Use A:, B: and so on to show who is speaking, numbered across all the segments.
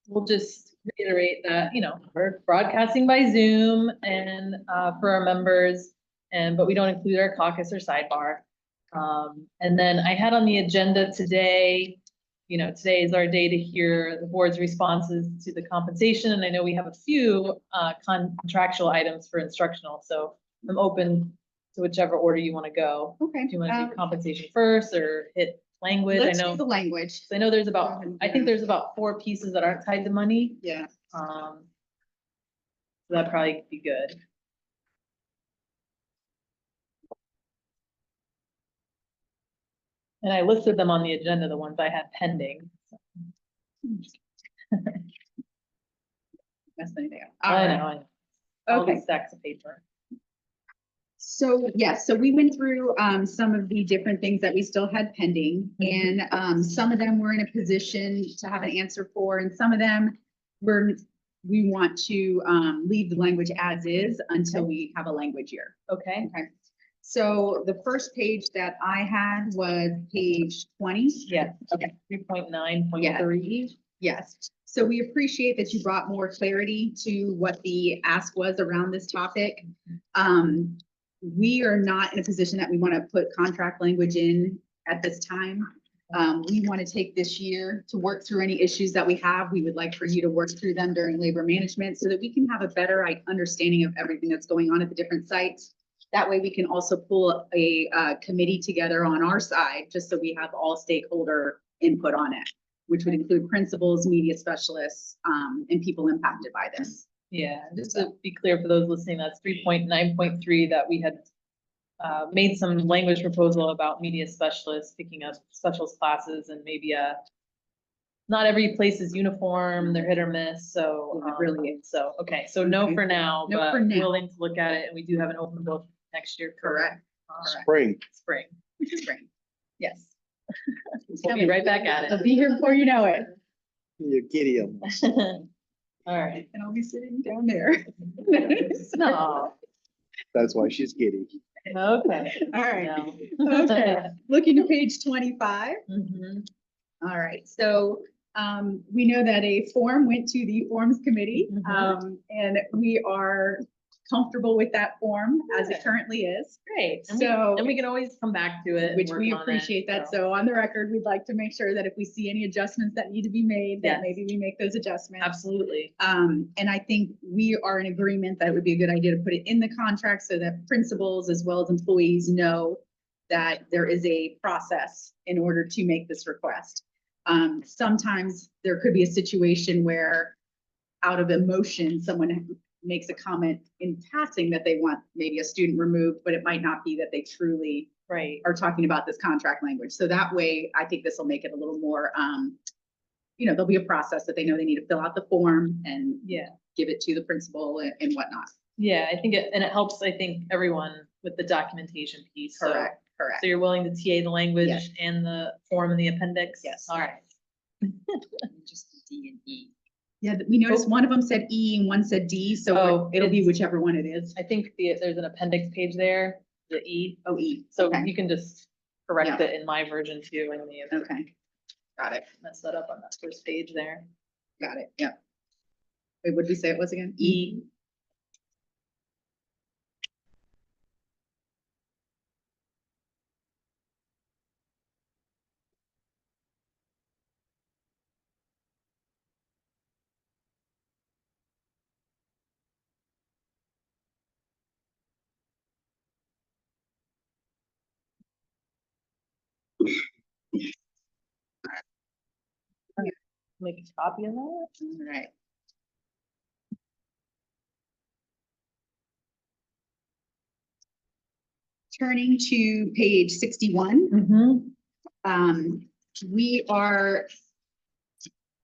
A: we'll just reiterate that, you know, we're broadcasting by Zoom and, for our members, but we don't include our caucus or sidebar. And then I had on the agenda today, you know, today is our day to hear the board's responses to the compensation, and I know we have a few, contractual items for instructional, so I'm open to whichever order you want to go.
B: Okay.
A: Do you want to do compensation first or hit language?
B: Let's
A: I know
B: do the language.
A: I know there's about, I think there's about 4 pieces that aren't tied to money.
B: Yeah.
A: So that'd probably be good. And I listed them on the agenda, the ones I had pending.
B: Messed anything up.
A: I know. All
B: Okay.
A: these stacks of paper.
B: So, yes, so we went through some of the different things that we still had pending, and some of them we're in a position to have an answer for, and some of them we want to leave the language as is until we have a language year.
A: Okay.
B: Okay. So the first page that I had was page 20.
A: Yeah.
B: Okay.
A: 3.9.3.
B: Yes. So we appreciate that you brought more clarity to what the ask was around this topic. We are not in a position that we want to put contract language in at this time. We want to take this year to work through any issues that we have. We would like for you to work through them during labor management so that we can have a better understanding of everything that's going on at the different sites. That way we can also pull a committee together on our side, just so we have all stakeholder input on it, which would include principals, media specialists, and people impacted by this.
A: Yeah, just to be clear for those listening, that's 3.9.3 that we had made some language proposal about media specialists picking up specials classes, and maybe not every place is uniform, they're hit or miss, so
B: really.
A: So okay, so no for now,
B: No
A: but
B: for now.
A: willing to look at it, and we do have an open book next year.
B: Correct.
A: Spring.
B: Spring. Yes.
A: We'll be right back at
B: I'll
A: it.
B: be here before you know it.
C: You're giddy almost.
A: All right.
B: And I'll be sitting down there.
A: No.
C: That's why she's giddy.
A: Okay.
B: All right.
A: No.
B: Okay. Looking to page 25.
A: Mhm.
B: All right. So we know that a form went to the forms committee, and we are comfortable with that form as it currently is.
A: Great. And
B: So,
A: we can always come back to it. and
B: which
A: work
B: we
A: on it,
B: appreciate that.
A: so.
B: So on the record, we'd like to make sure that if we see any adjustments that need to be made, that
A: Yes.
B: maybe we make those adjustments.
A: Absolutely.
B: And I think we are in agreement that it would be a good idea to put it in the contract so that principals as well as employees know that there is a process in order to make this request. Sometimes there could be a situation where out of emotion, someone makes a comment in passing that they want maybe a student removed, but it might not be that they truly
A: Right.
B: are talking about this contract language. So that way, I think this will make it a little more, there'll be a process that they know they need to fill out the form and give it to the principal and whatnot.
A: Yeah, I think it helps, I think, everyone with the documentation piece. So-
B: Correct.
A: So you're willing to TA the language
B: Yes.
A: and the form in the appendix?
B: Yes.
A: All right.
D: Just D and E.
B: Yeah, we noticed one of them said E and one said D, so
A: Oh,
B: it'll be
A: it's-
B: whichever one it is.
A: I think there's an appendix page there, the E.
B: Oh, E.
A: So
B: Okay.
A: you can just correct it in my version too, and the
B: Okay. Got it.
A: mess that up on that first page there.
B: Got it. Yeah. Wait, what did we say it was again?
A: E. Make a copy of that.
B: All right. Turning to page 61. We are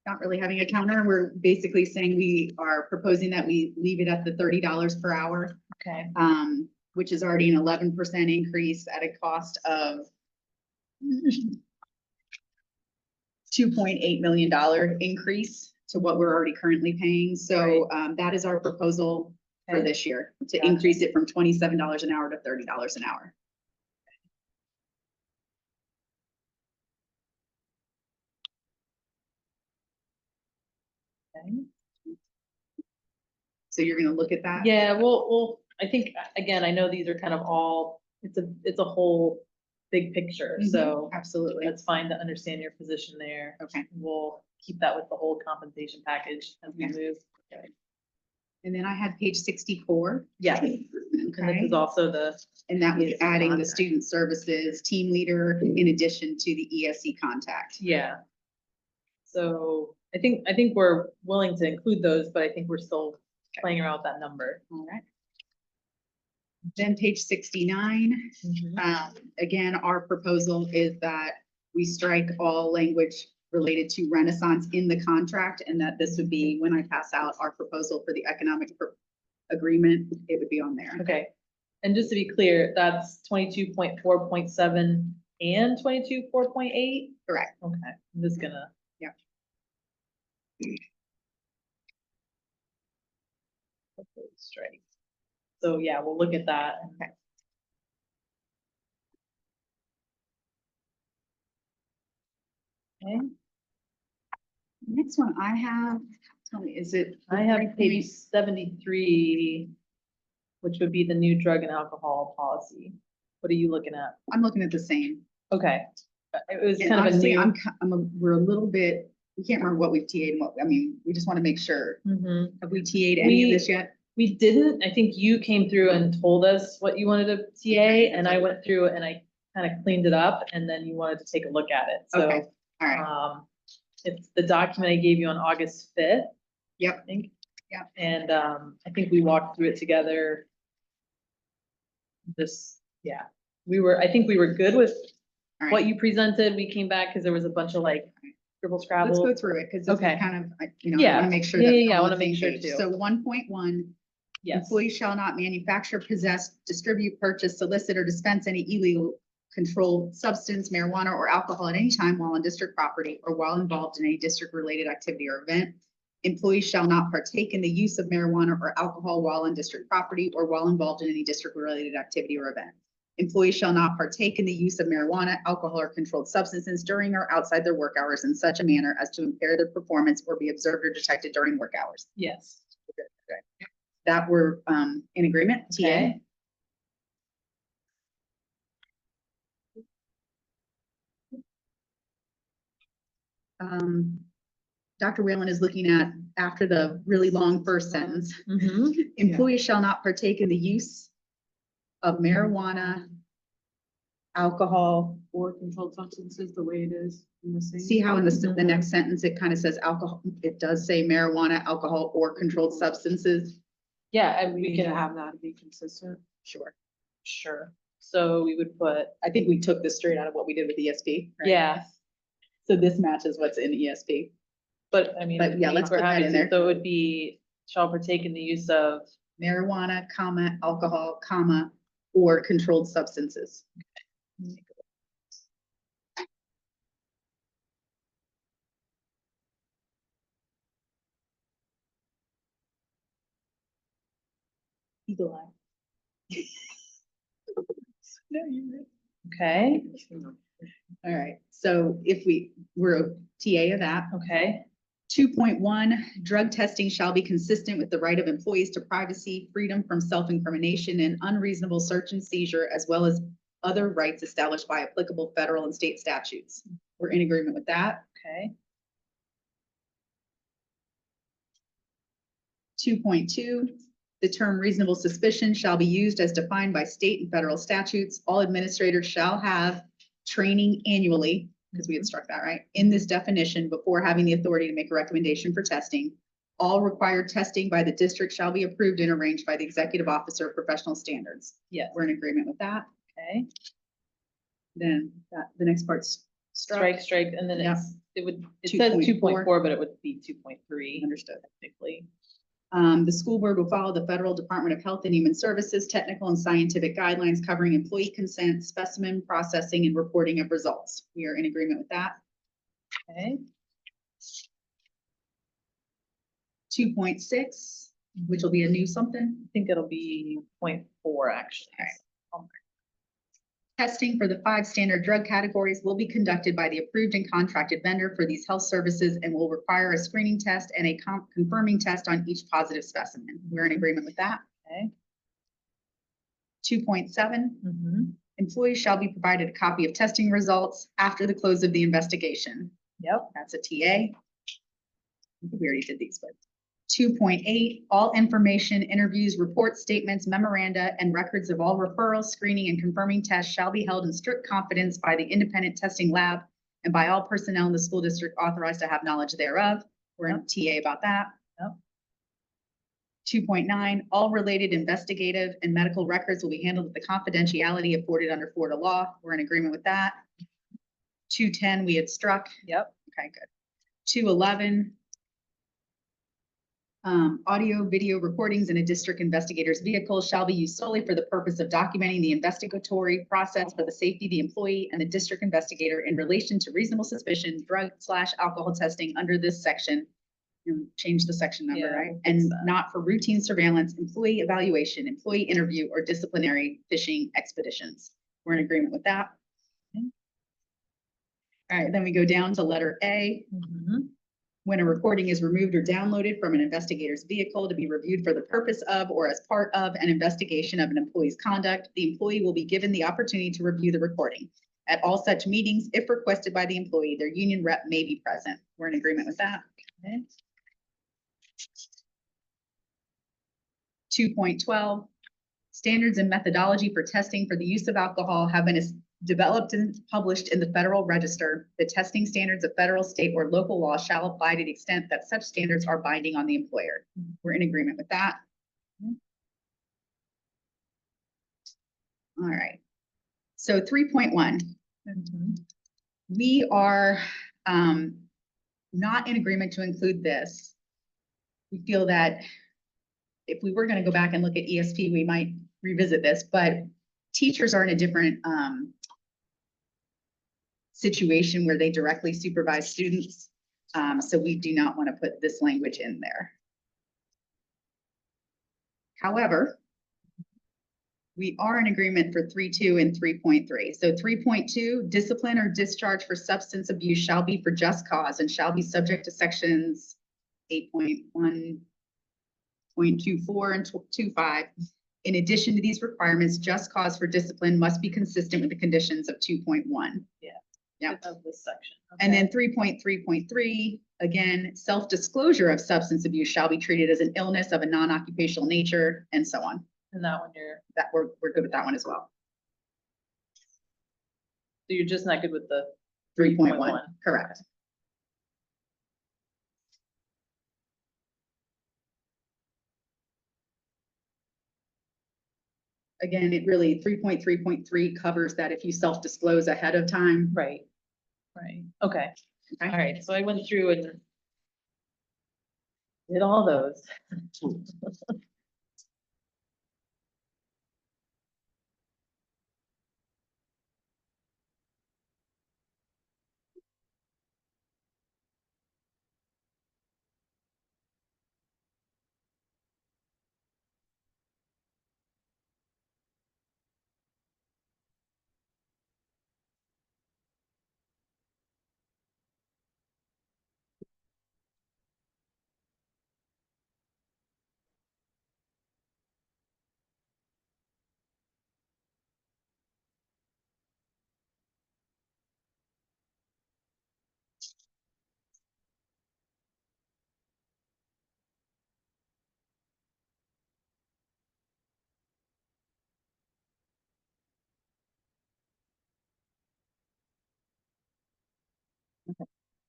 B: not really having a counter. We're basically saying we are proposing that we leave it at the $30 per hour,
A: Okay.
B: which is already an 11% increase at a cost of $2.8 million increase to what we're already currently paying. So that is our proposal for
A: Okay.
B: this year, to
A: Gotcha.
B: increase it from $27 an hour to $30 an hour.
A: Okay.
B: So you're gonna look at that?
A: Yeah, I think, again, I know these are kind of all, it's a whole big picture,
B: Mhm,
A: so
B: absolutely.
A: that's fine to understand your position there.
B: Okay.
A: We'll keep that with the whole compensation package as we
B: Okay.
A: move.
B: And then I had page 64.
A: Yeah, and this
B: Okay,
A: is also the,
B: and that was
A: ESC
B: adding the
A: contact.
B: student services team leader in addition to the ESC contact.
A: yeah. So I think we're willing to include those, but I think we're still playing around with that number.
B: All right. Then page 69, again, our proposal is that we strike all language related to Renaissance in the contract, and that this would be, when I pass out our proposal for the economic agreement, it would be on there.
A: Okay, and just to be clear, that's 22.4.7 and 22.4.8.
B: Correct.
A: Okay, I'm just gonna.
B: Yep.
A: Straight. So yeah, we'll look at that.
B: Okay.
A: Okay,
B: Next one I have, tell me, is it?
A: I have
B: 3
A: page
B: point-
A: 73, which would be the new drug and alcohol policy. What are you looking at?
B: I'm looking at the same.
A: Okay, it was
B: And
A: kind of a
B: honestly,
A: new.
B: we're a little bit, we can't remember what we've TA'd and what, I mean, we just want to make sure.
A: Mhm.
B: Have we TA'd any of
A: We-
B: this yet?
A: We didn't, I think you came through and told us what you wanted to TA, and I went through and I kind of cleaned it up, and then you wanted to take a look at it, so.
B: Okay, all right.
A: It's the document I gave you on August 5th, I
B: Yep,
A: think.
B: Yep.
A: And, I think we walked through it together. Yeah, I think we were good with
B: all right.
A: what you presented. We came back because there was a bunch of like scribble
B: Let's
A: scrabble.
B: go through it, because this is
A: Okay.
B: kind of, you know, I
A: Yeah.
B: want to make sure.
A: Yeah,
B: that
A: yeah,
B: we're
A: yeah, I
B: on
A: wanna
B: the
A: make
B: same
A: sure
B: page.
A: too.
B: So 1.1,
A: Yes,
B: employees shall not manufacture, possess, distribute, purchase, solicit, or dispense any illegal controlled substance, marijuana, or alcohol at any time while on district property or while involved in any district-related activity or event. Employees shall not partake in the use of marijuana or alcohol while on district property or while involved in any district-related activity or event. Employees shall not partake in the use of marijuana, alcohol, or controlled substances during or outside their work hours in such a manner as to impair their performance or be observed or detected during work hours.
A: yes.
B: That we're in agreement, TA?
A: Okay.
B: Dr. Whalen is looking at, after the really long first sentence,
A: Mhm.
B: employees shall not partake in the use of marijuana, alcohol,
E: Or controlled substances, the way it is in the same.
B: see how in the
A: Mhm.
B: next sentence, it kind of says alcohol, it does say marijuana, alcohol, or controlled substances?
A: Yeah, and
E: We
A: we
E: need to
A: can,
E: have that to be consistent.
B: Sure.
A: sure. So we would put,
B: I think we took this straight out of what we did with ESP. right?
A: yeah,
B: So this matches what's in ESP.
A: but I mean.
B: But yeah, let's
A: we're
B: put that
A: happy
B: in
A: to.
B: there.
A: So it would be, shall partake in the use of,
B: Marijuana, comma, alcohol, comma, or controlled substances.
A: eagle eye.
B: No, you're
A: Okay,
B: All right, so if we're a TA of that.
A: okay,
B: 2.1, drug testing shall be consistent with the right of employees to privacy, freedom from self-incrimination, and unreasonable search and seizure, as well as other rights established by applicable federal and state statutes. We're in agreement with that.
A: okay,
B: 2.2, the term reasonable suspicion shall be used as defined by state and federal statutes. All administrators shall have training annually, because we had struck that, right? In this definition, before having the authority to make a recommendation for testing. All required testing by the district shall be approved and arranged by the executive officer of professional standards.
A: yes,
B: We're in agreement with that.
A: okay.
B: Then the next part's struck.
A: Strike, and then
B: Yep.
A: it says
B: 2.4.
A: 2.4, but it would be 2.3
B: Understood.
A: technically.
B: The school board will follow the Federal Department of Health and Human Services technical and scientific guidelines covering employee consent, specimen processing, and reporting of results. We are in agreement with that.
A: Okay,
B: 2.6, which will be a new something.
A: I think it'll be 0.4 actually.
B: Testing for the 5 standard drug categories will be conducted by the approved and contracted vendor for these health services and will require a screening test and a confirming test on each positive specimen. We're in agreement with that.
A: Okay.
B: 2.7,
A: Mhm.
B: employees shall be provided a copy of testing results after the close of the investigation.
A: Yep.
B: That's a TA. We already did these, but 2.8, all information, interviews, reports, statements, memoranda, and records of all referrals, screening, and confirming tests shall be held in strict confidence by the independent testing lab and by all personnel in the school district authorized to have knowledge thereof. We're in TA about that.
A: Yep.
B: 2.9, all related investigative and medical records will be handled with the confidentiality afforded under Florida law. We're in agreement with that. 2.10, we had struck.
A: Yep.
B: Okay, good. 2.11, audio, video recordings in a district investigator's vehicle shall be used solely for the purpose of documenting the investigatory process for the safety of the employee and the district investigator in relation to reasonable suspicion, drug/alcohol testing under this section. You change the section number,
A: Yeah,
B: right?
A: we'll fix
B: And
A: that.
B: not for routine surveillance, employee evaluation, employee interview, or disciplinary fishing expeditions. We're in agreement with that.
A: Okay.
B: All right, then we go down to letter A.
A: Mhm.
B: When a recording is removed or downloaded from an investigator's vehicle to be reviewed for the purpose of or as part of an investigation of an employee's conduct, the employee will be given the opportunity to review the recording. At all such meetings, if requested by the employee, their union rep may be present. We're in agreement with that.
A: Okay.
B: 2.12, standards and methodology for testing for the use of alcohol have been developed and published in the Federal Register. The testing standards of federal, state, or local law shall apply to the extent that such standards are binding on the employer. We're in agreement with that. All right. So 3.1,
A: Mhm.
B: we are not in agreement to include this. We feel that if we were going to go back and look at ESP, we might revisit this, but teachers are in a different situation where they directly supervise students. So we do not want to put this language in there. However, we are in agreement for 3.2 and 3.3. So 3.2, discipline or discharge for substance abuse shall be for just cause and shall be subject to sections 8.1.24 and 2.5. In addition to these requirements, just cause for discipline must be consistent with the conditions of 2.1. Yep.
A: Of this section.
B: And
A: Okay.
B: then 3.3.3, again, self-disclosure of substance abuse shall be treated as an illness of a non-occupational nature, and so on.
A: And that one you're,
B: That we're good with that one as well.
A: so you're just not good with the
B: 3.1, correct. Again, it really, 3.3.3 covers that if you self-disclose ahead of time.
A: Right. Right. Okay. All
B: Okay.
A: right. So I went through and did all those.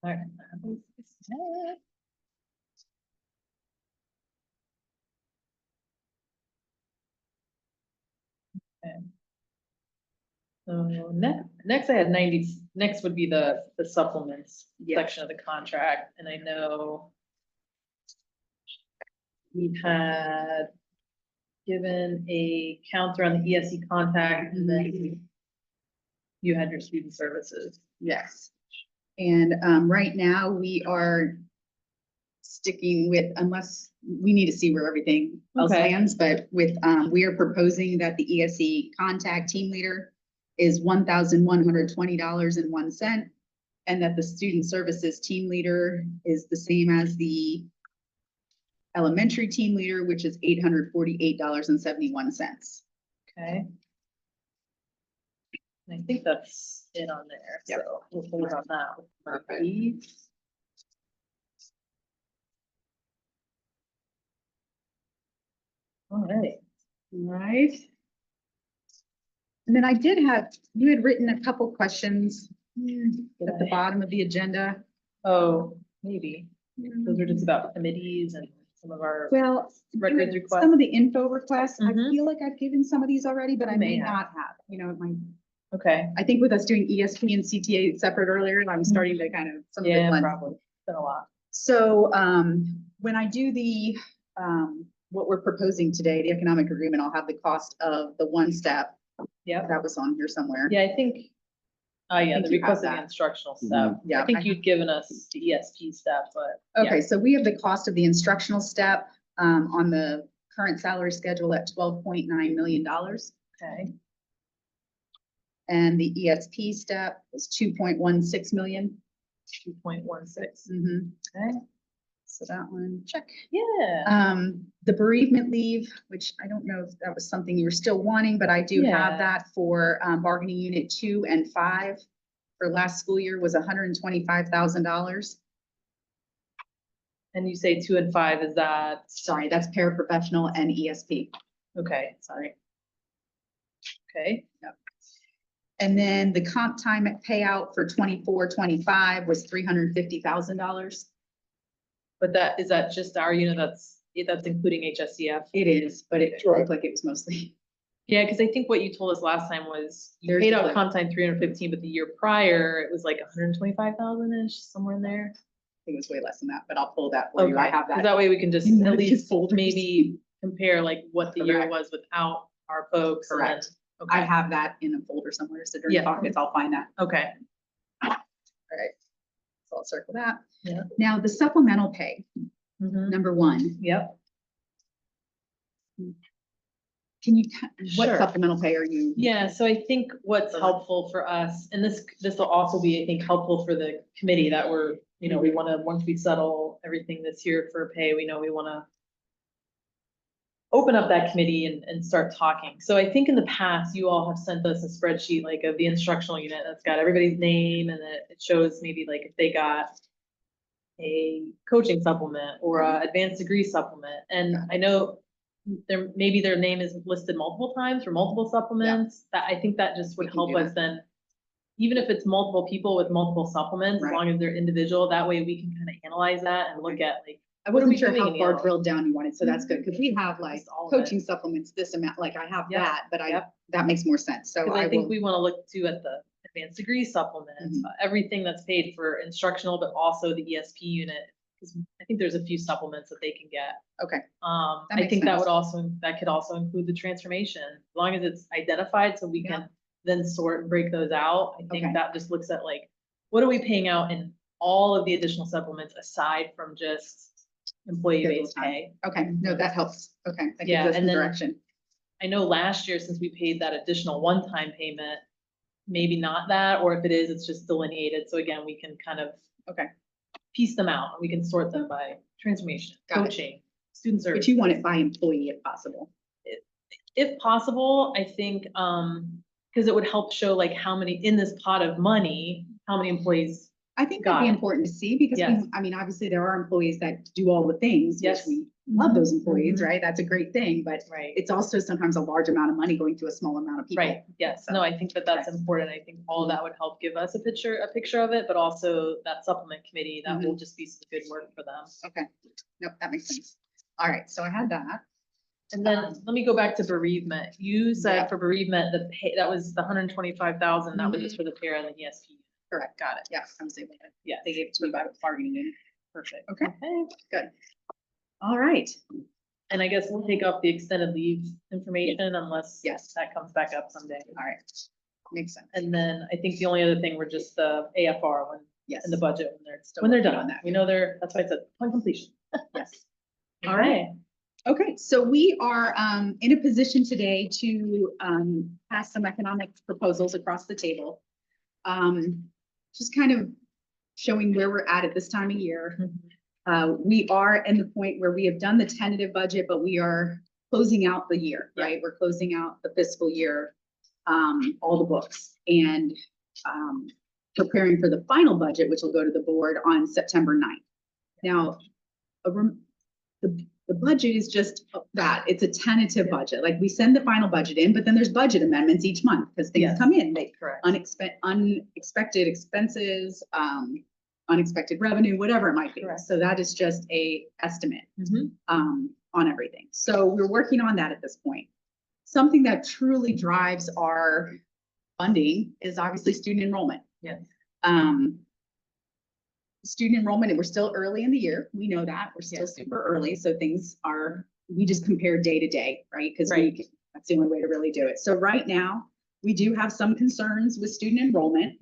A: All right. Okay. So next I had 90, next would be the supplements
B: Yeah.
A: section of the contract, and I know we had given a counter on the ESE contact, and then you had your student services.
B: Yes. And right now we are sticking with, unless we need to see where everything else
A: Okay.
B: lands, but with, we are proposing that the ESE contact team leader is $1,120.01. And that the student services team leader is the same as the elementary team leader, which is $848.71.
A: Okay. And I think that's it on there,
B: Yep.
A: so we'll hold on that.
B: Perfect.
A: All right.
B: Right. And then I did have, you had written a couple questions at the bottom of the agenda.
A: Oh, maybe. Those are just about committees and some of our
B: Well,
A: records requests.
B: some of the info requests, I
A: Mhm.
B: feel like I've given some of these already, but I
A: You may
B: may
A: have.
B: not have, it might.
A: Okay,
B: I think with us doing ESP and CTA separate earlier, I'm starting to kind of, some of it
A: yeah,
B: blend.
A: probably. It's been a lot.
B: So, when I do the, what we're proposing today, the economic agreement, I'll have the cost of the one step.
A: Yep.
B: That was on here somewhere.
A: Yeah, I think, yeah,
B: think
A: the
B: you have
A: request of the
B: that.
A: instructional
C: Mhm.
A: stuff.
B: Yeah,
A: I think
B: I
A: you'd given us the ESP stuff, but. yeah.
B: Okay, so we have the cost of the instructional step, on the current salary schedule at $12.9 million.
A: Okay,
B: And the ESP step was 2.16 million.
A: 2.16.
B: Mhm.
A: Okay,
B: So that one, check.
A: yeah,
B: The bereavement leave, which I don't know if that was something you were still wanting, but I do
A: Yeah.
B: have that for bargaining unit 2 and 5 for last school year was $125,000.
A: and you say 2 and 5, is that,
B: Sorry, that's paraprofessional and ESP.
A: okay, sorry. Okay,
B: And then the comp time payout for 24-25 was $350,000.
A: but is that just our unit, that's including HSCF?
B: It is, but it
C: Right.
B: looked like it was mostly.
A: Yeah, because I think what you told us last time was you
B: There's
A: paid
B: the
A: out
B: like-
A: comp time 315, but the year prior, it was like 125,000-ish, somewhere in there.
B: I think it was way less than that, but I'll pull that for you. I have
A: 'Cause
B: that.
A: that way we can just
B: in one
A: at
B: of these
A: least
B: folders.
A: maybe compare like what the year
B: Correct.
A: was without our folks. and then-
B: Correct. I
A: Okay,
B: have that in a folder somewhere, so during
A: Yeah.
B: pockets, I'll find that.
A: okay,
B: All right. So I'll circle that.
A: Yeah.
B: Now, the supplemental pay,
A: mhm,
B: number 1,
A: yep.
B: can you, what
A: Sure.
B: supplemental pay are you?
A: Yeah, so I think what's helpful for us, and this will also be, I think, helpful for the committee that we're, we wanna, once we settle everything this year for pay, we know we wanna open up that committee and start talking. So I think in the past, you all have sent us a spreadsheet like of the instructional unit that's got everybody's name and it shows maybe like if they got a coaching supplement or a advanced degree supplement. And I know maybe their name is listed multiple times for multiple supplements. That I think that just
B: We
A: would
B: can
A: help
B: do
A: us then, even if it's multiple people with multiple supplements, as
B: Right.
A: long as they're individual, that way we can kind of analyze that and look at like,
B: I
A: what are
B: wasn't
A: we
B: sure
A: doing
B: how
A: in
B: far
A: yellow?
B: drilled down you wanted, so that's good, because we have like
A: Just all of it.
B: coaching supplements, this amount, like I have
A: Yep.
B: that, but
A: Yep.
B: that makes more sense, so
A: because
B: I
A: I think
B: will.
A: we want to look too at the advanced degree supplements,
B: Mhm.
A: everything that's paid for instructional, but also the ESP unit. Because I think there's a few supplements that they can get.
B: Okay, That
A: I
B: makes
A: think that
B: sense.
A: would also, that could also include the transformation, as long as it's identified, so we can then sort and break those out. I think
B: Okay.
A: that just looks at like, what are we paying out in all of the additional supplements aside from just employee-based
B: Schedule time.
A: pay?
B: Okay, no, that helps, okay, that
A: Yeah,
B: gives us
A: and
B: some
A: then-
B: direction.
A: I know last year, since we paid that additional one-time payment, maybe not that, or if it is, it's just delineated, so again, we can kind of
B: Okay,
A: piece them out, and we can sort them by transformation,
B: Got it.
A: coaching, student service.
B: but you want it by employee if possible.
A: If possible, I think, because it would help show like how many, in this pot of money, how many employees.
B: I think that'd
A: Got
B: be
A: it.
B: important to see, because
A: Yes.
B: I mean, obviously, there are employees that do all the things, which
A: Yes.
B: we love those employees,
A: Mhm.
B: right? That's a great thing, but
A: Right,
B: it's also sometimes a large amount of money going to a small amount of people.
A: right, yes,
B: So-
A: no, I think that that's
B: Okay.
A: important, I think all of that would help give us a picture of it, but also that supplement committee, that
B: Mm-hmm.
A: will just be some good work for them.
B: Okay, nope, that makes sense. All right, so I had that.
A: And then, let me go back to bereavement. You
B: Yeah.
A: said for bereavement, the pay, that was the 125,000, that was
B: Mhm.
A: just for the para and the ESP.
B: Correct.
A: Got it.
B: Yeah, I was able to.
A: Yeah.
B: They gave it to me by bargaining unit.
A: Perfect.
B: Okay.
A: Okay.
B: Good. All right.
A: And I guess we'll take off the extended leave information unless
B: Yes.
A: that comes back up someday.
B: All right. Makes sense.
A: And then I think the only other thing were just the AFR when,
B: Yes.
A: in the budget, when they're
B: Still
A: when they're
B: working
A: done.
B: on that.
A: We know that's why I said upon completion.
B: Yes.
A: All right.
B: Okay, so we are in a position today to pass some economic proposals across the table. Just kind of showing where we're at this time of year. We are in the point where we have done the tentative budget, but we are closing out the year, right? We're closing out the fiscal year, all the books, and preparing for the final budget, which will go to the board on September 9th. Now, the budget is just that, it's a tentative budget. Like we send the final budget in, but then there's budget amendments each month because things
A: Yes.
B: come in, they
A: Correct.
B: unexpected expenses, unexpected revenue, whatever it might be.
A: Correct.
B: So that is just a estimate
A: Mhm.
B: on everything. So we're working on that at this point. Something that truly drives our funding is obviously student enrollment.
A: Yes.
B: Student enrollment, and we're still early in the year. We know that. We're still
A: Yes.
B: super early. So we just compare day to day, right? Because
A: Right.
B: that's the only way to really do it. So right now, we do have some concerns with student enrollment.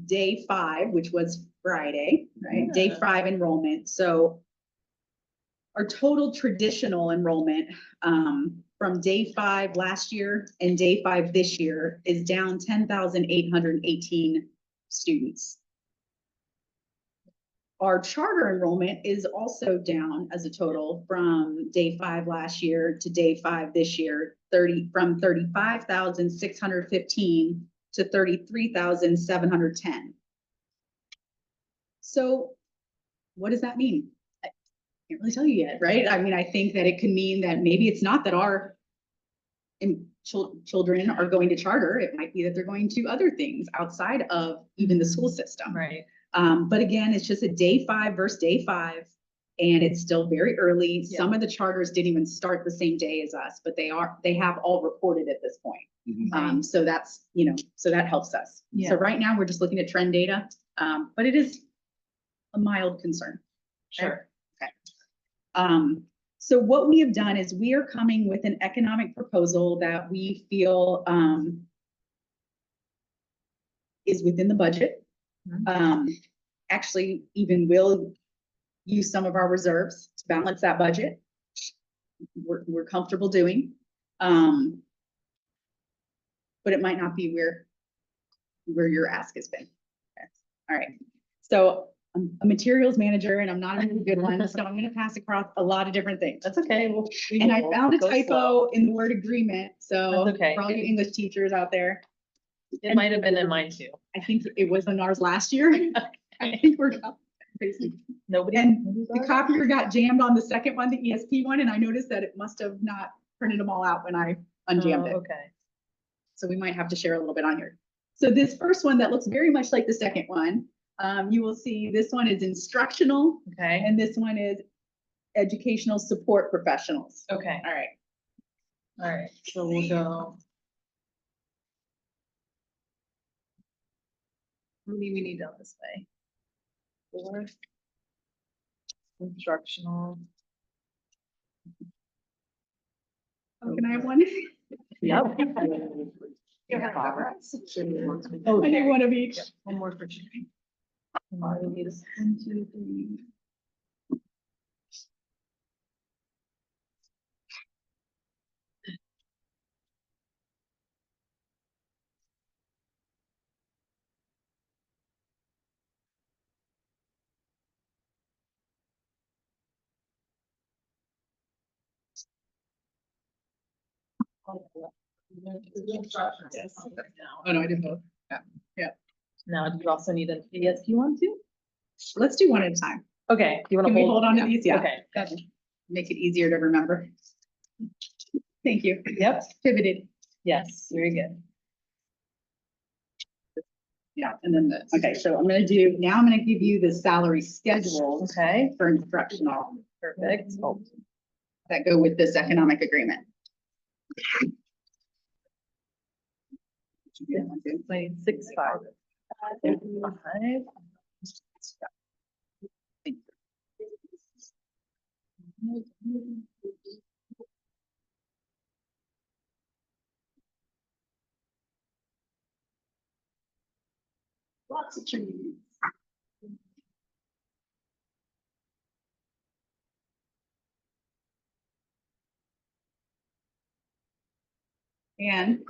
B: Day 5, which was Friday, right? Day
A: Yeah.
B: 5 enrollment. So our total traditional enrollment from day 5 last year and day 5 this year is down 10,818 students. Our charter enrollment is also down as a total from day 5 last year to day 5 this year, from 35,615 to 33,710. So what does that mean? I can't really tell you yet, right? I mean, I think that it could mean that maybe it's not that our children are going to charter. It might be that they're going to other things outside of even the school system.
A: Right.
B: But again, it's just a day 5 versus day 5, and it's still very early.
A: Yeah.
B: Some of the charters didn't even start the same day as us, but they have all reported at this point.
C: Mhm.
B: So that's, so that helps us.
A: Yeah.
B: So right now, we're just looking at trend data, but it is a mild concern.
A: Sure.
B: So what we have done is we are coming with an economic proposal that we feel is within the budget. Actually, even will use some of our reserves to balance that budget. We're comfortable doing. But it might not be where your ask has been. Okay. All right. So I'm a materials manager and I'm not a really good one, so I'm gonna pass across a lot of different things.
A: That's okay.
B: And I found a
A: Go
B: typo
A: slow.
B: in the word agreement, so
A: That's okay.
B: for all you English teachers out there,
A: It might have been in mine too.
B: I think it was in ours last year. I think we're crazy.
A: Nobody.
B: And
A: nobody
B: the
A: got it?
B: copier got jammed on the second one, the ESP one, and I noticed that it must have not printed them all out when I unjammed it.
A: Okay.
B: So we might have to share a little bit on here. So this first one that looks very much like the second one, you will see this one is instructional
A: Okay.
B: and this one is educational support professionals.
A: Okay.
B: All right.
A: All right. So we'll go. How many we need down this way? 4. Instructional.
B: Oh, can I have one?
A: Yep.
B: I need one of each.
A: One more for shipping. And then we need a 1, 2, 3. Yes.
B: Oh, no, I didn't vote.
A: Now, do you also need an ESP one too?
B: Let's do one at a time.
A: Okay, do you want
B: Can
A: to
B: we hold on to these? Yeah.
A: Okay.
B: That'll make it easier to remember. Thank you.
A: Yep.
B: Pivoted.
A: Yes, very good.
B: Yeah, and then okay, so I'm gonna give you the salary schedules
A: Okay,
B: for instructional
A: perfect.
B: that go with this economic agreement.
A: I need 6, 5. 5.
B: Lots of trees. And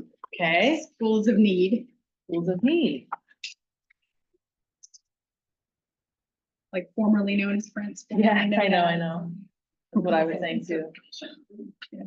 A: Okay,
B: schools of need,
A: schools of need.
B: like formerly known as Prince.
A: Yeah,
B: formerly known
A: I
B: as-
A: know. That's what I was saying too.
B: Yeah.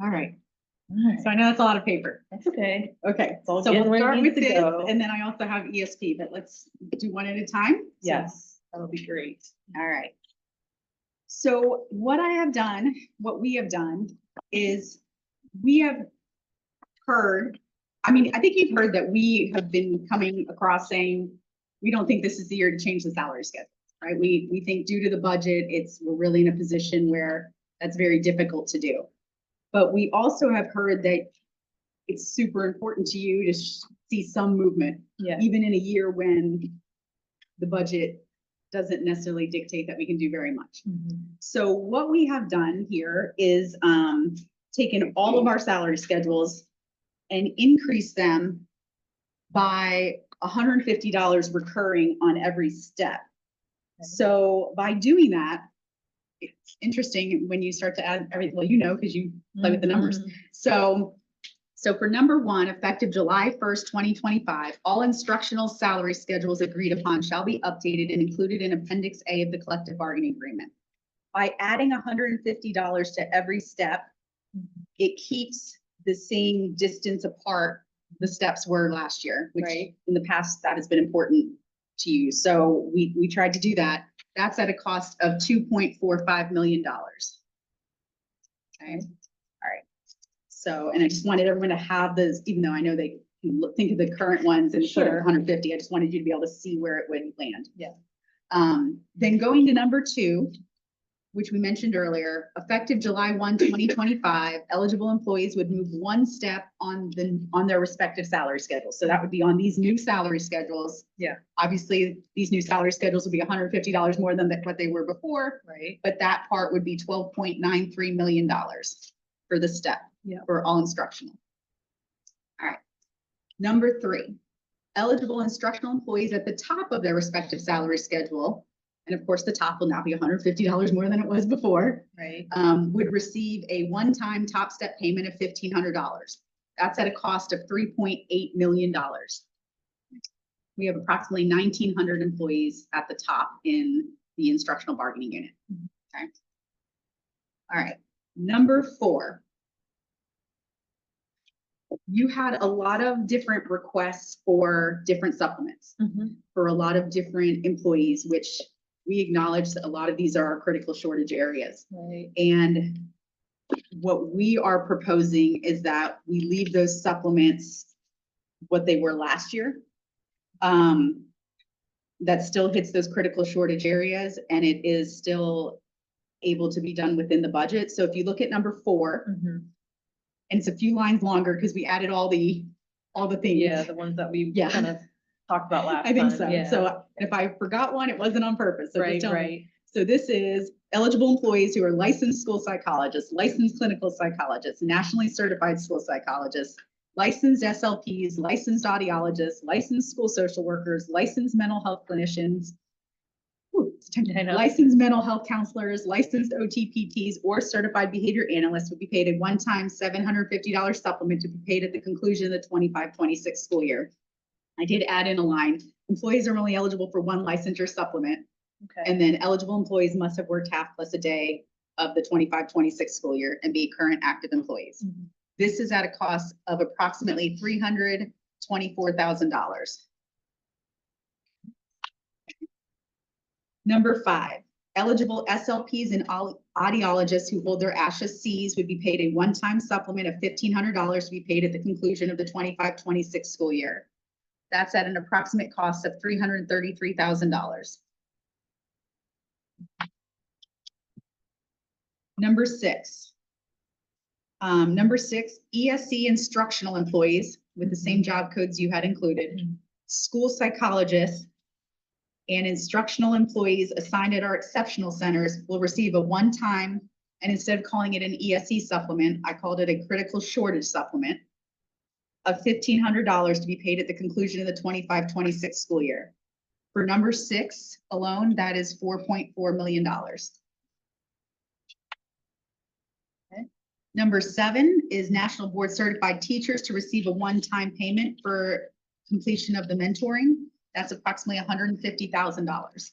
B: All right, so I know that's a lot of paper.
A: That's okay.
B: Okay,
A: all
B: so
A: getting
B: we'll
A: where it
B: start
A: needs
B: with
A: to
B: this,
A: go.
B: and then I also have ESP, but let's do one at a time. So-
A: Yes, that'll be great.
B: All right. So what we have done is we have heard, I mean, I think you've heard that we have been coming across saying, we don't think this is the year to change the salary schedule, right? We think due to the budget, we're really in a position where that's very difficult to do. But we also have heard that it's super important to you to see some movement,
A: Yeah.
B: even in a year when the budget doesn't necessarily dictate that we can do very much. So what we have done here is taken all of our salary schedules and increased them by $150 recurring on every step. So by doing that, it's interesting when you start to add everything, well, you know, because you play with the numbers. So for number one, effective July 1st, 2025, all instructional salary schedules agreed upon shall be updated and included in Appendix A of the collective bargaining agreement. By adding $150 to every step, it keeps the same distance apart the steps were last year, which
A: Right.
B: in the past, that has been important to you. So we tried to do that. That's at a cost of $2.45 million. Okay, all right. So, and I just wanted everyone to have those, even though I know they can think of the current ones and put it
A: Sure.
B: 150, I just wanted you to be able to see where it would land.
A: Yeah.
B: Then going to number two, which we mentioned earlier, effective July 1, 2025, eligible employees would move one step on their respective salary schedules. So that would be on these new salary schedules.
A: Yeah.
B: Obviously, these new salary schedules would be $150 more than what they were before,
A: Right.
B: but that part would be $12.93 million for the step.
A: Yeah.
B: For all instructional. All right. Number three, eligible instructional employees at the top of their respective salary schedule, and of course, the top will now be $150 more than it was before,
A: Right.
B: would receive a one-time top step payment of $1,500. That's at a cost of $3.8 million. We have approximately 1,900 employees at the top in the instructional bargaining unit. Okay. All right. Number four. You had a lot of different requests for different supplements for a lot of different employees, which we acknowledge that a lot of these are our critical shortage areas.
A: Right.
B: And what we are proposing is that we leave those supplements what they were last year. That still hits those critical shortage areas and it is still able to be done within the budget. So if you look at number four, and it's a few lines longer because we added all the things.
A: Yeah, the ones that we
B: Yeah.
A: kind of talked about last time.
B: I think so.
A: Yeah.
B: So if I forgot one, it wasn't on purpose. So just
A: Right,
B: tell me.
A: right.
B: So this is eligible employees who are licensed school psychologists, licensed clinical psychologists, nationally certified school psychologists, licensed SLPs, licensed audiologists, licensed school social workers, licensed mental health clinicians,
A: I know.
B: licensed mental health counselors, licensed OTPTs, or certified behavior analysts would be paid a one-time $750 supplement to be paid at the conclusion of the 25-26 school year. I did add in a line, employees are only eligible for one licensure supplement,
A: Okay.
B: and then eligible employees must have worked half plus a day of the 25-26 school year and be current active employees. This is at a cost of approximately $324,000. Number five, eligible SLPs and audiologists who hold their ASHA-Cs would be paid a one-time supplement of $1,500 to be paid at the conclusion of the 25-26 school year. That's at an approximate cost of $333,000. Number six. Number six, ESC instructional employees with the same job codes you had included, school psychologists, and instructional employees assigned at our exceptional centers will receive a one-time, and instead of calling it an ESC supplement, I called it a critical shortage supplement of $1,500 to be paid at the conclusion of the 25-26 school year. For number six alone, that is $4.4 million. Okay. Number seven is National Board Certified Teachers to receive a one-time payment for completion of the mentoring. That's approximately $150,000.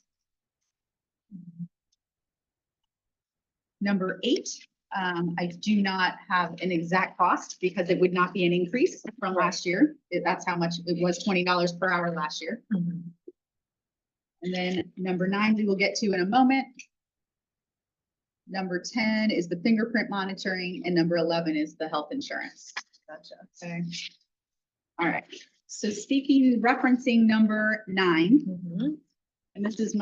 B: Number eight, I do not have an exact cost because it would not be an increase from last year. That's how much it was, $20 per hour last year. And then number nine, we will get to in a moment. Number 10 is the fingerprint monitoring, and number 11 is the health insurance. Gotcha. Okay. All right. So referencing number 9, and this is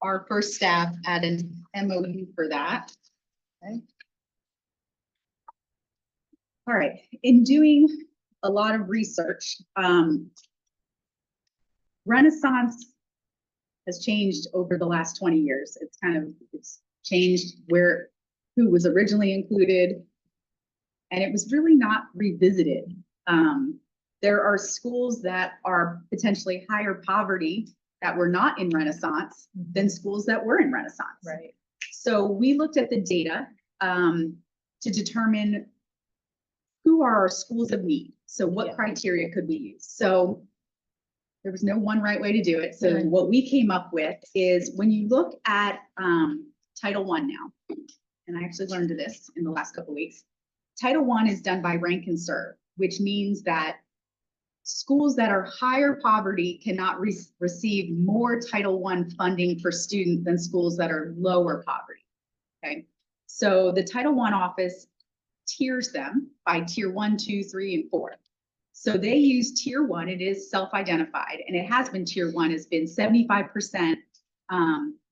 B: our first staff at an MOU for that. Okay. All right. In doing a lot of research, Renaissance has changed over the last 20 years. It's changed who was originally included, and it was really not revisited. There are schools that are potentially higher poverty that were not in Renaissance than schools that were in Renaissance.
A: Right.
B: So we looked at the data to determine who are our schools of need. So what criteria could we use? So there was no one right way to do it. So what we came up with is when you look at Title I now, and I actually learned this in the last couple of weeks, Title I is done by rank and serve, which means that schools that are higher poverty cannot receive more Title I funding per student than schools that are lower poverty. Okay, so the Title I office tiers them by tier 1, 2, 3, and 4. So they use tier 1, it is self-identified, and it has been tier 1, has been 75%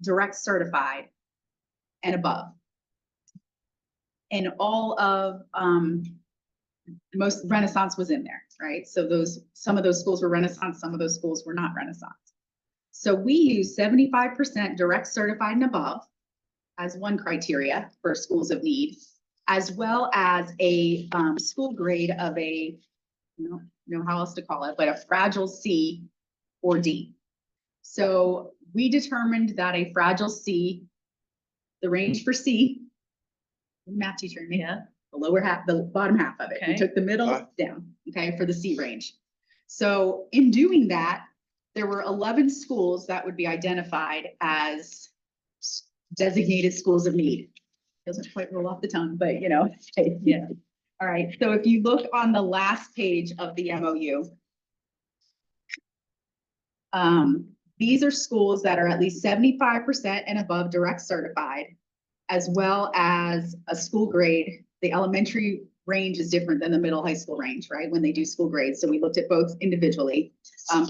B: direct certified and above. And all of most Renaissance was in there, right? So some of those schools were Renaissance, some of those schools were not Renaissance. So we use 75% direct certified and above as one criteria for schools of need, as well as a school grade of a, I don't know how else to call it, but a fragile C or D. So we determined that a fragile C, the range for C, math teacher in me, the lower half, the bottom half of it. We took the middle down, okay, for the C range. So in doing that, there were 11 schools that would be identified as designated schools of need. Doesn't quite roll off the tongue, but you know, yeah. All right, so if you look on the last page of the MOU, these are schools that are at least 75% and above direct certified, as well as a school grade. The elementary range is different than the middle high school range, right? When they do school grades. So we looked at both individually.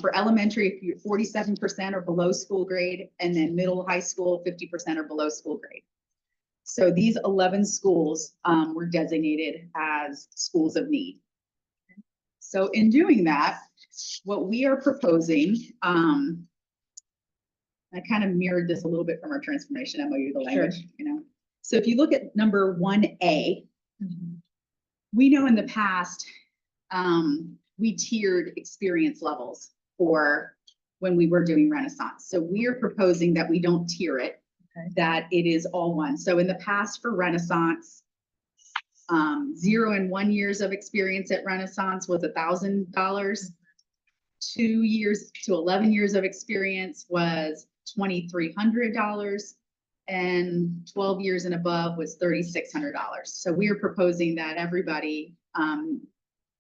B: For elementary, if you're 47% or below school grade, and then middle high school, 50% or below school grade. So these 11 schools were designated as schools of need. So in doing that, what we are proposing, I kind of mirrored this a little bit from our transformation MOU, the language, you know. So if you look at number 1A, we know in the past, we tiered experience levels for when we were doing Renaissance. So we are proposing that we don't tier it, that it is all one. So in the past for Renaissance, 0 and 1 years of experience at Renaissance was $1,000. 2 years to 11 years of experience was $2,300. And 12 years and above was $3,600. So we are proposing that everybody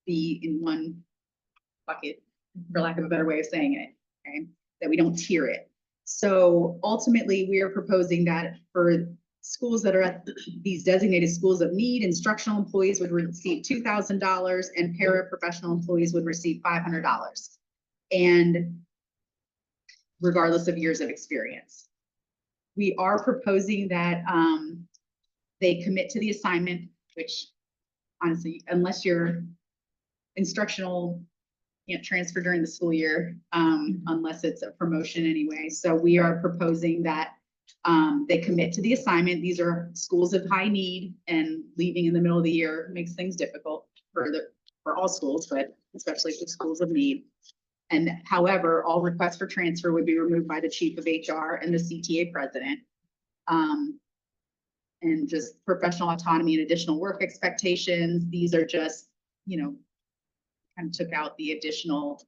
B: be in one bucket, for lack of a better way of saying it, okay? That we don't tier it. So ultimately, we are proposing that for schools that are at these designated schools of need, instructional employees would receive $2,000 and paraprofessional employees would receive $500. And regardless of years of experience. We are proposing that They commit to the assignment, which honestly, unless you're instructional, can't transfer during the school year, unless it's a promotion anyway. So we are proposing that they commit to the assignment. These are schools of high need, and leaving in the middle of the year makes things difficult for all schools, but especially for schools of need. And however, all requests for transfer would be removed by the chief of HR and the CTA president. And just professional autonomy and additional work expectations. These are just, kind of took out the additional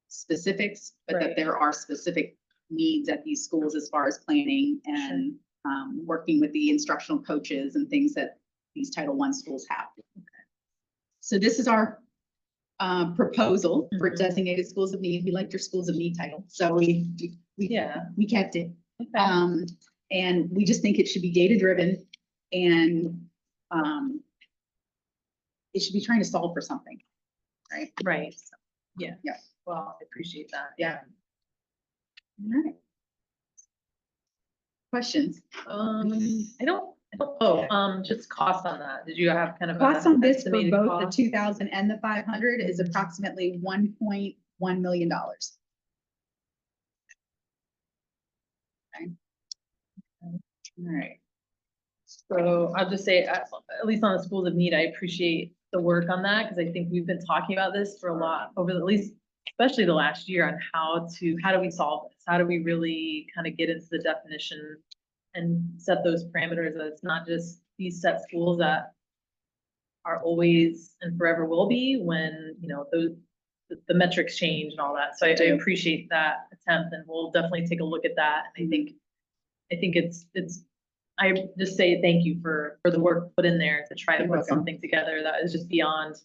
B: specifics, but that
A: Right.
B: there are specific needs at these schools as far as planning and working with the instructional coaches and things that these Title I schools have. So this is our proposal for
A: Mhm.
B: designated schools of need. We liked your schools of need title, so we
A: Yeah.
B: we kept it.
A: Okay.
B: And we just think it should be data driven, and it should be trying to solve for something, right?
A: Right. Yeah.
B: Yeah.
A: Well, I appreciate that.
B: Yeah. All right. Questions?
A: I don't, just cost on that. Did you have kind of? a
B: Cost on this for
A: estimated
B: both the
A: cost?
B: 2,000 and the 500 is approximately $1.1 million. Okay. All right.
A: So I'll just say, at least on the schools of need, I appreciate the work on that, because I think we've been talking about this for a lot over at least, especially the last year, on how do we solve this? How do we really kind of get into the definition and set those parameters, that it's not just these set schools that are always and forever will be, when, the metrics change and all that. So I appreciate that attempt, and we'll definitely take a look at that. And I think it's, I just say thank you for the work put in there to try to
B: You're
A: put
B: welcome.
A: something together that is just beyond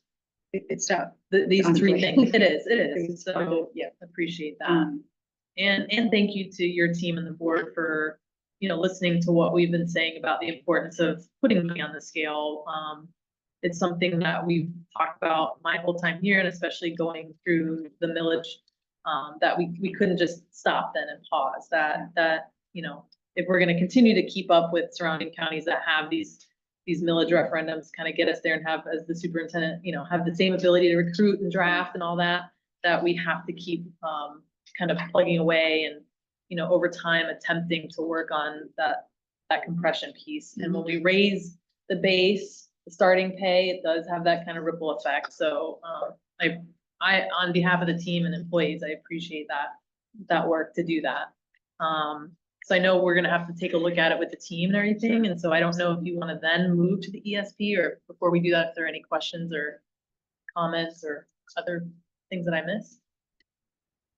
B: It's tough.
A: these three
B: Honestly.
A: things. It is.
B: It's
A: So, yeah, appreciate that.
B: Um,
A: And thank you to your team and the board for, listening to what we've been saying about the importance of putting money on the scale. It's something that we've talked about my whole time here, and especially going through the millage, that we couldn't just stop then and pause. That, if we're gonna continue to keep up with surrounding counties that have these millage referendums, kind of get us there and have, as the superintendent, have the same ability to recruit and draft and all that, that we have to keep, kind of plugging away and, over time attempting to work on that compression piece. And when we raise the base, the starting pay, it does have that kind of ripple effect. So, I, on behalf of the team and employees, I appreciate that work to do that. So I know we're gonna have to take a look at it with the team and everything, and so I don't know if you wanna then move to the ESP, or before we do that, if there are any questions or comments or other things that I missed?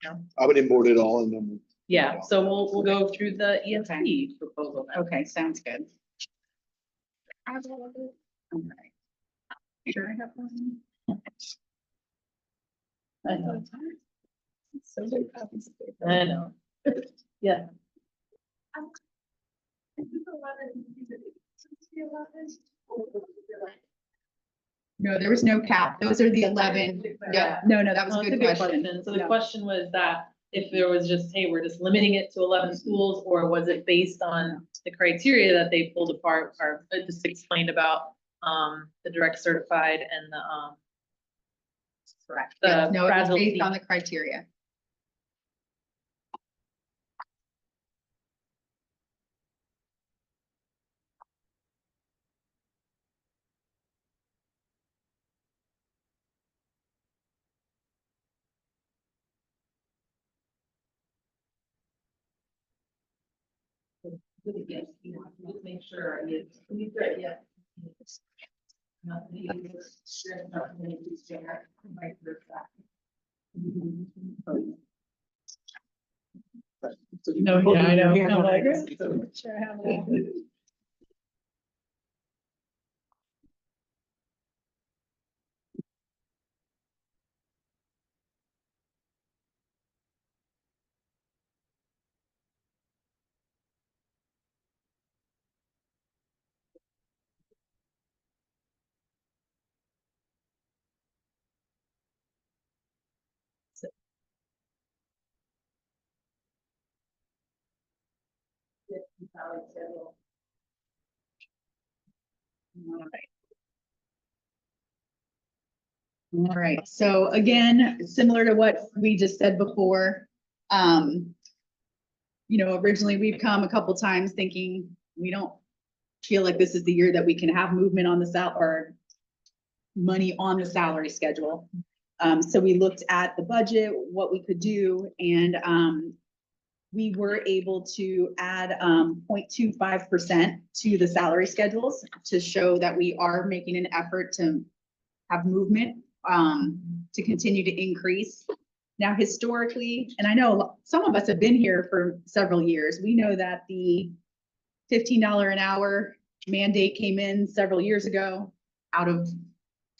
A: No?
C: I would import it all and then.
A: Yeah, so we'll go through the ESP proposal then.
B: Okay, sounds good. All right. Sure I have one.
A: I know.
B: So many copies of paper.
A: I know. Yeah.
B: No, there was no cap. Those are the 11. Yeah, no, that was
A: Oh,
B: a
A: it's
B: good question.
A: So the
B: No.
A: question was that if there was just, hey, we're just limiting it to 11 schools, or was it based on the criteria that they pulled apart, or just explained about, the direct certified and the,
B: Correct.
A: the
B: Yeah, no, it was
A: fragile
B: based
A: feet.
B: on the criteria.
A: Yes, you have to just make sure it's, yeah. Not the- No, yeah, I know. I'm like, sure I have that.
B: All right, so again, similar to what we just said before, originally we've come a couple times thinking we don't feel like this is the year that we can have movement on the or money on the salary schedule. So we looked at the budget, what we could do, and we were able to add 0.25% to the salary schedules to show that we are making an effort to have movement, to continue to increase. Now, historically, and I know some of us have been here for several years, we know that the $15 an hour mandate came in several years ago out of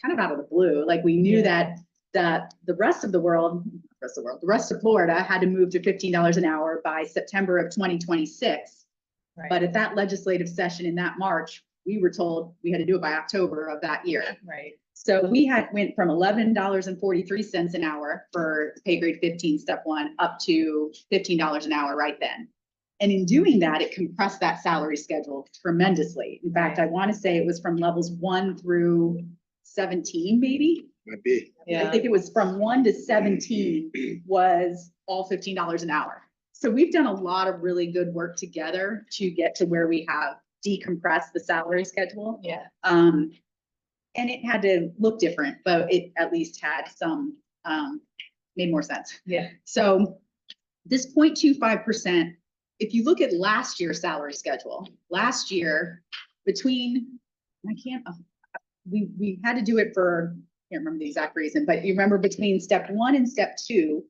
B: the blue. Like we knew that the rest of Florida had to move to $15 an hour by September of 2026.
A: Right.
B: But at that legislative session in that March, we were told we had to do it by October of that year.
A: Right.
B: So we went from $11.43 an hour for pay grade 15 step 1 up to $15 an hour right then. And in doing that, it compressed that salary schedule tremendously. In fact, I want to say it was from levels 1 through 17, maybe.
C: Might be.
A: Yeah.
B: I think it was from 1 to 17 was all $15 an hour. So we've done a lot of really good work together to get to where we have decompressed the salary schedule.
A: Yeah.
B: And it had to look different, but it at least had some, made more sense.
A: Yeah.
B: So this 0.25%, if you look at last year's salary schedule, last year we had to do it for, I can't remember the exact reason, but you remember between step 1 and step 2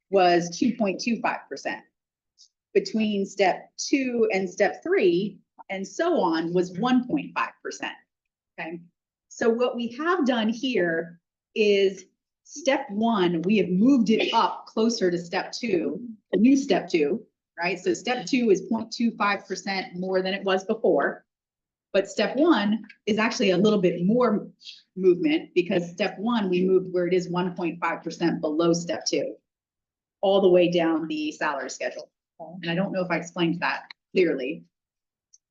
B: was 2.25%. Between step 2 and step 3 and so on was 1.5%. Okay. So what we have done here is step 1, we have moved it up closer to step 2, a new step 2, right? So step 2 is 0.25% more than it was before. But step 1 is actually a little bit more movement because step 1, we moved where it is 1.5% below step 2, all the way down the salary schedule. And I don't know if I explained that clearly.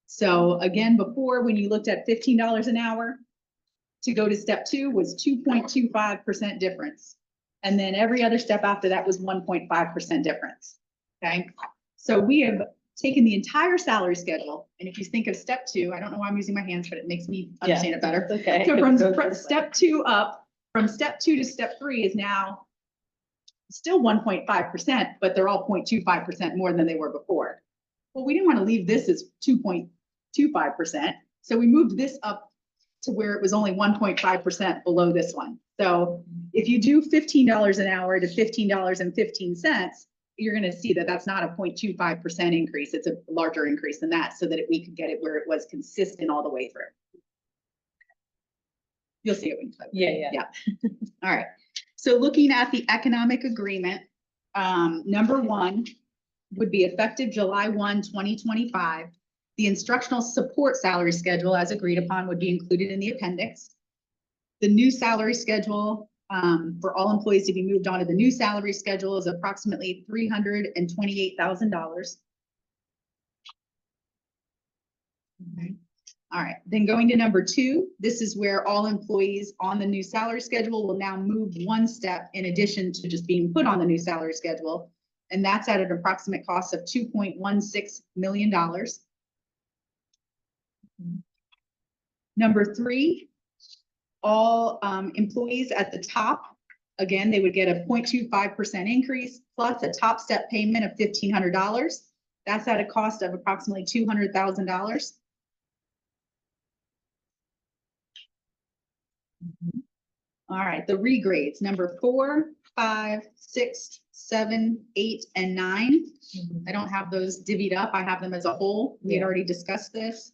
B: So again, before when you looked at $15 an hour, to go to step 2 was 2.25% difference. And then every other step after that was 1.5% difference. Okay. So we have taken the entire salary schedule. And if you think of step 2, I don't know why I'm using my hands, but it makes me understand it better.
A: Okay.
B: So from step 2 up, from step 2 to step 3 is now still 1.5%, but they're all 0.25% more than they were before. Well, we didn't want to leave this as 2.25%. So we moved this up to where it was only 1.5% below this one. So if you do $15 an hour to $15.15, you're going to see that that's not a 0.25% increase. It's a larger increase than that so that we could get it where it was consistent all the way through. You'll see it when you play.
A: Yeah.
B: All right. So looking at the economic agreement, number 1 would be effective July 1, 2025. The instructional support salary schedule as agreed upon would be included in the appendix. The new salary schedule for all employees to be moved on to the new salary schedule is approximately $328,000. Okay. All right, then going to number 2, this is where all employees on the new salary schedule will now move one step in addition to just being put on the new salary schedule. And that's at an approximate cost of $2.16 million. Number 3, all employees at the top, again, they would get a 0.25% increase plus a top step payment of $1,500. That's at a cost of approximately $200,000. All right, the regrades, number 4, 5, 6, 7, 8, and 9. I don't have those divvied up. I have them as a whole. We had already discussed this.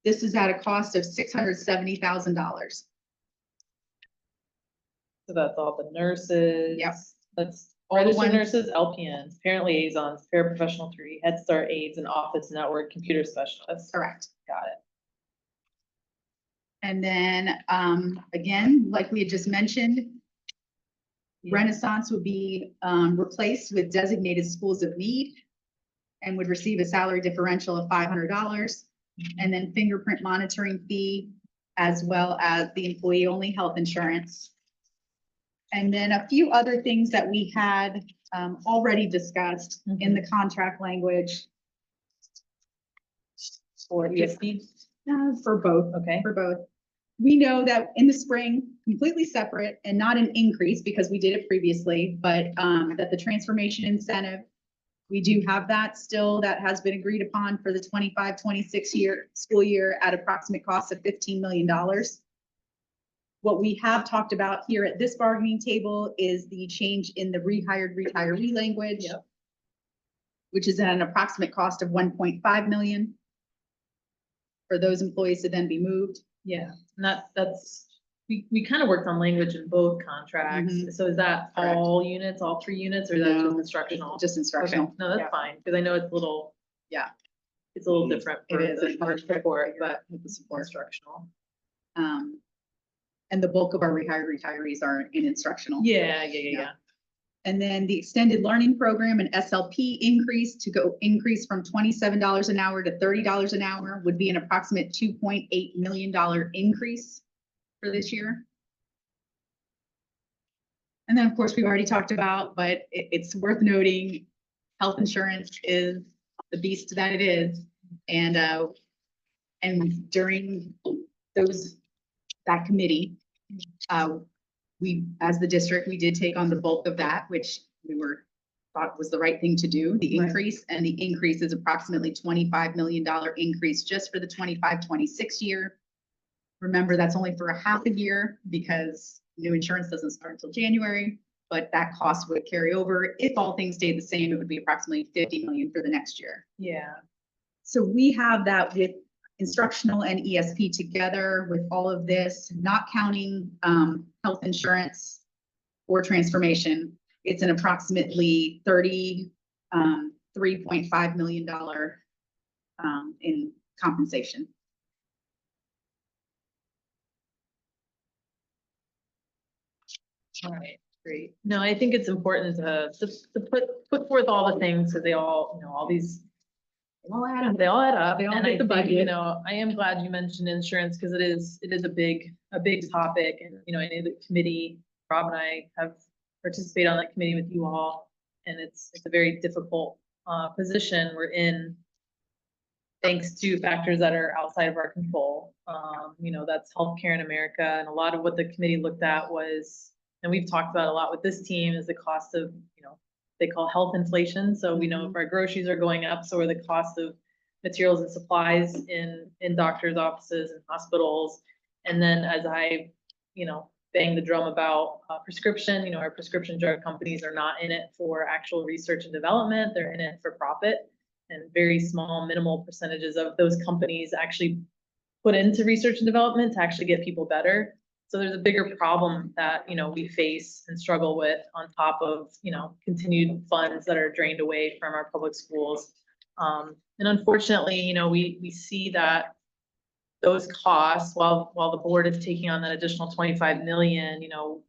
B: This is at a cost of $670,000.
A: So that's all the nurses.
B: Yep.
A: That's
B: All the
A: registered
B: ones-
A: nurses, LPNs, parent liaisons, paraprofessional 3, Head Start aides, and office network computer specialists.
B: Correct.
A: Got it.
B: And then, again, like we had just mentioned, Renaissance would be replaced with designated schools of need and would receive a salary differential of $500. And then fingerprint monitoring fee as well as the employee-only health insurance. And then a few other things that we had already discussed in the contract language.
A: For ESP,
B: For both.
A: okay,
B: For both. We know that in the spring, completely separate and not an increase because we did it previously, but that the transformation incentive, we do have that still, that has been agreed upon for the 25-26 school year at approximate cost of $15 million. What we have talked about here at this bargaining table is the change in the rehired retiree language,
A: Yep.
B: which is at an approximate cost of 1.5 million for those employees to then be moved.
A: yeah, and that's, we kind of worked on language in both contracts,
B: Mhm.
A: so is that
B: Correct.
A: all units, all 3 units, or is that just
B: No,
A: instructional?
B: Just
A: Okay,
B: instructional.
A: no, that's
B: Yeah.
A: fine, because I know it's a little.
B: Yeah.
A: It's a little different
B: It
A: for
B: is.
A: the
B: It's hard to
A: support,
B: figure out
A: but
B: with the support.
A: instructional.
B: And the bulk of our rehired retirees are in instructional.
A: Yeah.
B: Yeah. And then the extended learning program and SLP increase from $27 an hour to $30 an hour would be an approximate $2.8 million increase for this year. And then, of course, we've already talked about, but it's worth noting, health insurance is the beast that it is. And during that committee, we, as the district, we did take on the bulk of that, which thought was the right thing to do, the
A: Right.
B: increase. And the increase is approximately $25 million increase just for the 25-26 year. Remember, that's only for a half a year because new insurance doesn't start until January, but that cost would carry over. If all things stayed the same, it would be approximately 50 million for the next year.
A: Yeah,
B: So we have that with instructional and ESP together with all of this, not counting health insurance or transformation. It's an approximately $33.5 million in compensation.
A: all right, great. No, I think it's important to put forth all the things, because they all, all these. They all add up. They all add up.
B: They all
A: And
B: hit
A: I
B: the
A: think,
B: budget.
A: I am glad you mentioned insurance, because it is a big topic. And, I know the committee, Rob and I have participated on that committee with you all. And it's a very difficult position we're in, thanks to factors that are outside of our control. That's healthcare in America. And a lot of what the committee looked at was, and we've talked about a lot with this team, is the cost of, they call health inflation. So we know if our groceries are going up, so are the cost of materials and supplies in doctors' offices and hospitals. And then as I, bang the drum about prescription, our prescription drug companies are not in it for actual research and development. They're in it for profit, and very small, minimal percentages of those companies actually put into research and development to actually get people better. So there's a bigger problem that, we face and struggle with on top of, continued funds that are drained away from our public schools. And unfortunately, we see that those costs, while the board is taking on that additional 25 million,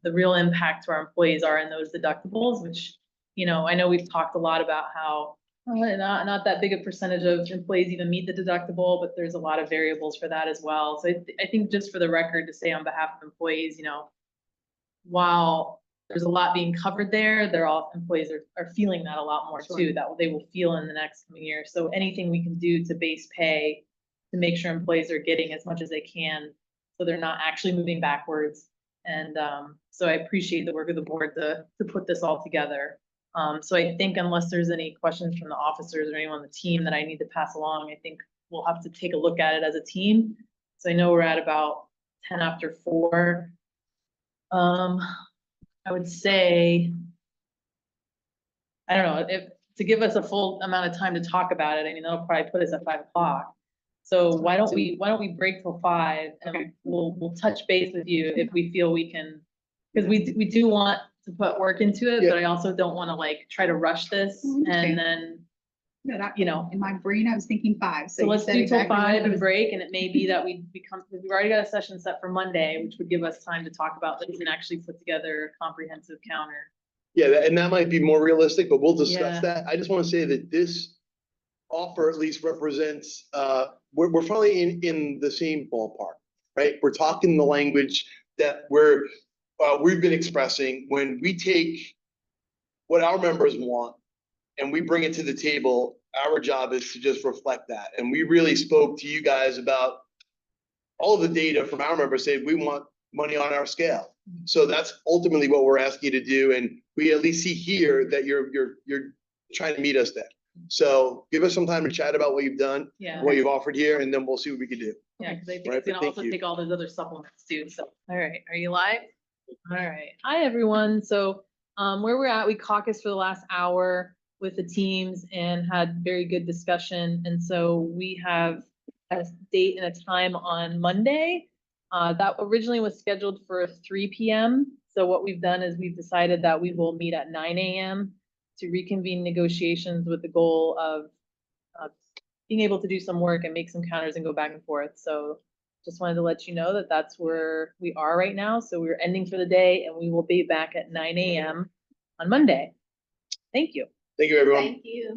A: the real impact to our employees are in those deductibles, which, I know we've talked a lot about how not that big a percentage of employees even meet the deductible, but there's a lot of variables for that as well. So I think just for the record to say on behalf of employees, while there's a lot being covered there, employees are feeling that a lot more too, that they will feel in the next coming year. So anything we can do to base pay to make sure employees are getting as much as they can, so they're not actually moving backwards. And so I appreciate the work of the board to put this all together. So I think unless there's any questions from the officers or anyone on the team that I need to pass along, I think we'll have to take a look at it as a team. So I know we're at about 10 after 4. I would say, I don't know, if to give us a full amount of time to talk about it, I mean, that'll probably put us at 5 o'clock. So why don't we break till 5, and
B: Okay.
A: we'll touch base with you if we feel we can, because we do want to put work into it,
C: Yeah.
A: but I also don't want to try to rush this
B: Okay.
A: and then,
B: No, that,
A: you know.
B: in my brain, I was thinking 5.
A: So
B: you
A: let's
B: said
A: do till
B: exactly what
A: 5
B: I
A: and
B: was-
A: break, and it may be that we become, because we've already got a session set for Monday, which would give us time to talk about this and actually put together a comprehensive counter.
C: Yeah, and that might be more realistic, but we'll
A: Yeah.
C: discuss that. I just want to say that this offer at least represents, we're finally in the same ballpark. right? We're talking the language that we've been expressing. When we take what our members want and we bring it to the table, our job is to just reflect that. And we really spoke to you guys about all of the data from our members saying we want money on our scale. So that's ultimately what we're asking you to do. And we at least see here that you're trying to meet us there. So give us some time to chat about what you've done,
A: Yeah,
C: what you've offered here, and then we'll see what we can do.
A: yeah, because I think
C: Right,
A: it's gonna
C: but thank
A: also
C: you.
A: take all those other supplements too, so, all right, are you live? All right, hi, everyone, so, where we're at, we caucused for the last hour with the teams and had very good discussion, and so we have a date and a time on Monday. That originally was scheduled for 3 PM, so what we've done is we've decided that we will meet at 9 AM to reconvene negotiations with the goal of being able to do some work and make some counters and go back and forth. So just wanted to let you know that that's where we are right now. So we're ending for the day and we will be back at 9 AM on Monday. Thank you.
C: Thank you, everyone.
B: Thank you.